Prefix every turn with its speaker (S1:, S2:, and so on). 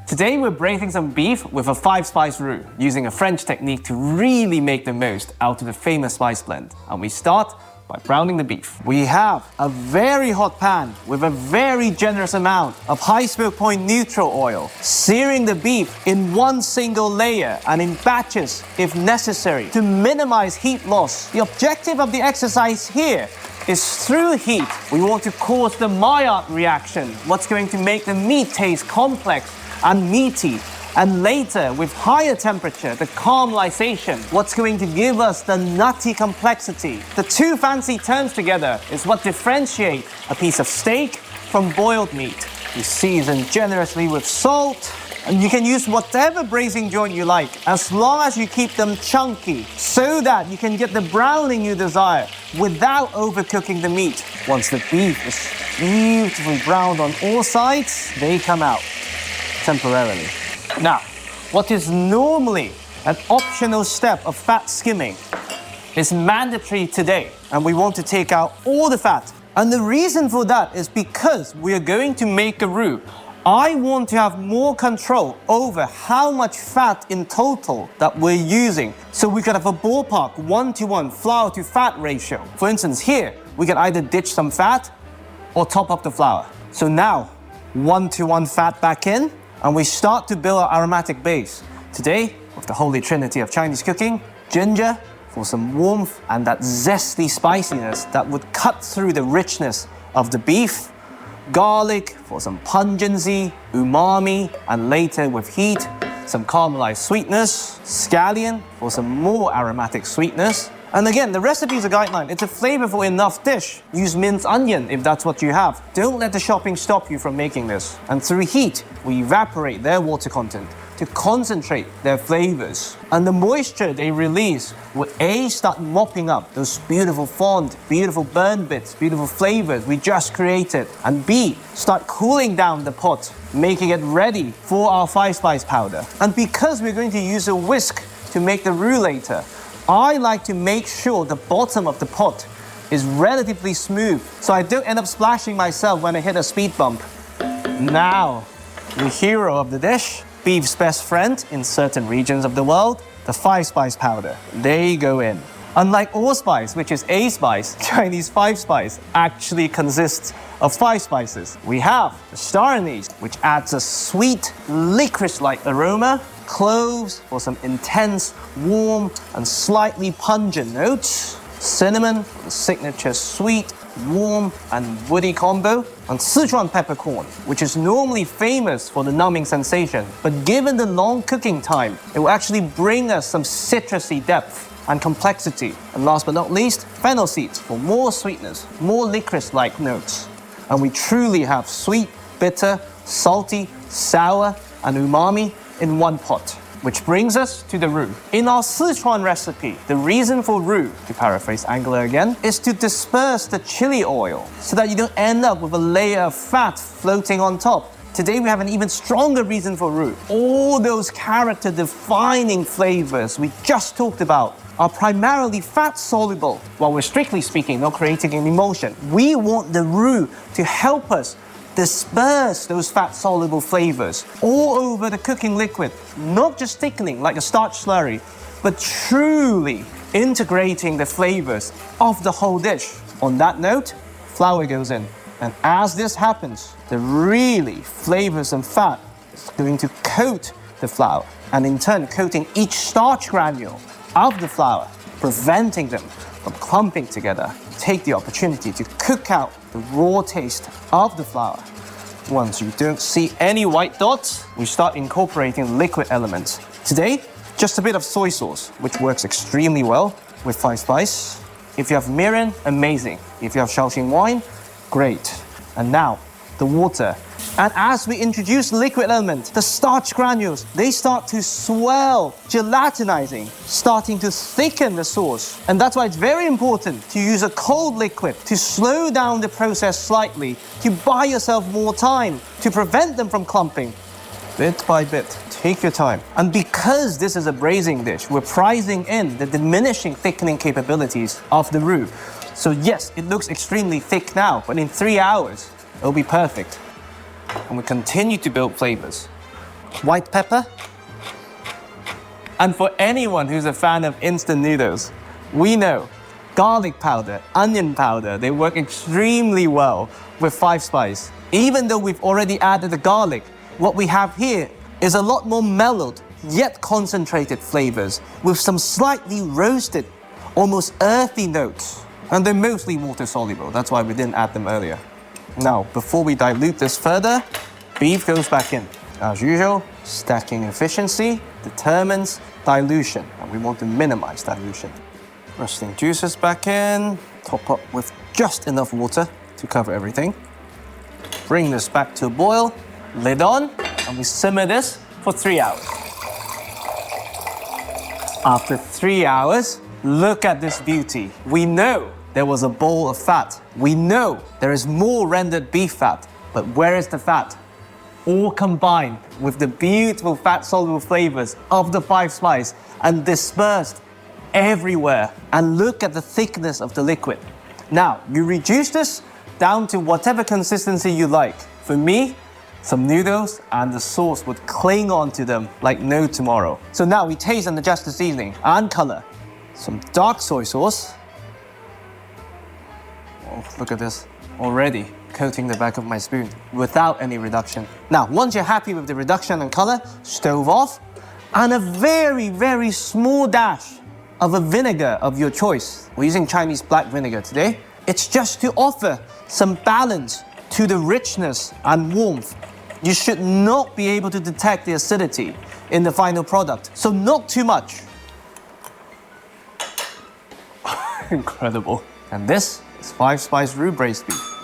S1: Today we're braising some beef with a 5-spice roux, using a French technique to really make the most out of the famous spice blend. And we start by browning the beef. We have a very hot pan with a very generous amount of high smoke point neutral oil, searing the beef in one single layer and in batches if necessary to minimize heat loss. The objective of the exercise here is through heat, we want to cause the Maillard reaction, what's going to make the meat taste complex and meaty. And later, with higher temperature, the caramelization, what's going to give us the nutty complexity. The two fancy terms together is what differentiate a piece of steak from boiled meat. You season generously with salt, and you can use whatever braising joint you like, as long as you keep them chunky, so that you can get the browning you desire without overcooking the meat. Once the beef is beautifully browned on all sides, they come out temporarily. Now, what is normally an optional step of fat skimming is mandatory today, and we want to take out all the fat. And the reason for that is because we are going to make a roux. I want to have more control over how much fat in total that we're using. So we could have a ballpark 1-to-1 flour to fat ratio. For instance, here, we can either ditch some fat or top up the flour. So now, 1-to-1 fat back in, and we start to build our aromatic base. Today, with the holy trinity of Chinese cooking, ginger for some warmth and that zesty spiciness that would cut through the richness of the beef, garlic for some pungency, umami, and later with heat, some caramelized sweetness, scallion for some more aromatic sweetness. And again, the recipe is a guideline. It's a flavorful enough dish. Use minced onion if that's what you have. Don't let the shopping stop you from making this. And through heat, we evaporate their water content to concentrate their flavors. And the moisture they release will A, start mopping up those beautiful fond, beautiful burn bits, beautiful flavors we just created. And B, start cooling down the pot, making it ready for our 5-spice powder. And because we're going to use a whisk to make the roux later, I like to make sure the bottom of the pot is relatively smooth, so I don't end up splashing myself when I hit a speed bump. Now, the hero of the dish, beef's best friend in certain regions of the world, the 5-spice powder. They go in. Unlike allspice, which is a spice, Chinese 5-spice actually consists of 5 spices. We have the star anise, which adds a sweet, licorice-like aroma, cloves for some intense, warm, and slightly pungent notes, cinnamon for the signature sweet, warm, and woody combo, and Sichuan peppercorn, which is normally famous for the numbing sensation, but given the long cooking time, it will actually bring us some citrusy depth and complexity. And last but not least, fennel seeds for more sweetness, more licorice-like notes. And we truly have sweet, bitter, salty, sour, and umami in one pot. Which brings us to the roux. In our Sichuan recipe, the reason for roux, to paraphrase Angela again, is to disperse the chili oil so that you don't end up with a layer of fat floating on top. Today we have an even stronger reason for roux. All those character-defining flavors we just talked about are primarily fat-soluble, while we're strictly speaking not creating an emulsion. We want the roux to help us disperse those fat-soluble flavors all over the cooking liquid, not just thickening like a starch slurry, but truly integrating the flavors of the whole dish. On that note, flour goes in. And as this happens, the really flavorsome fat is going to coat the flour, and in turn coating each starch granule of the flour, preventing them from clumping together. Take the opportunity to cook out the raw taste of the flour. Once you don't see any white dots, we start incorporating liquid elements. Today, just a bit of soy sauce, which works extremely well with 5-spice. If you have mirin, amazing. If you have Shaoxing wine, great. And now, the water. And as we introduce liquid elements, the starch granules, they start to swell, gelatinizing, starting to thicken the sauce. And that's why it's very important to use a cold liquid to slow down the process slightly, to buy yourself more time, to prevent them from clumping. Bit by bit, take your time. And because this is a braising dish, we're prizing in the diminishing thickening capabilities of the roux. So yes, it looks extremely thick now, but in 3 hours, it'll be perfect. And we continue to build flavors. white pepper. And for anyone who's a fan of instant noodles, we know garlic powder, onion powder, they work extremely well with Five-Spice. Even though we've already added the garlic, what we have here is a lot more mellowed, yet concentrated flavors with some slightly roasted, almost earthy notes. And they're mostly water soluble, that's why we didn't add them earlier. Now, before we dilute this further, beef goes back in. As usual, stacking efficiency determines dilution, and we want to minimize dilution. Rustling juices back in, top up with just enough water to cover everything. Bring this back to a boil, lid on, and we simmer this for 3 hours. After 3 hours, look at this beauty. We know there was a bowl of fat. We know there is more rendered beef fat, but where is the fat? All combined with the beautiful fat-soluble flavors of the Five-Spice and dispersed everywhere. And look at the thickness of the liquid. Now, you reduce this down to whatever consistency you like. For me, some noodles and the sauce would cling onto them like no tomorrow. So now we taste and adjust the seasoning and color. Some dark soy sauce. Oh, look at this, already coating the back of my spoon without any reduction. Now, once you're happy with the reduction and color, stove off, and a very, very small dash of a vinegar of your choice. We're using Chinese black vinegar today. It's just to offer some balance to the richness and warmth. You should not be able to detect the acidity in the final product, so not too much. Incredible. And this is Five-Spice Roux braised beef.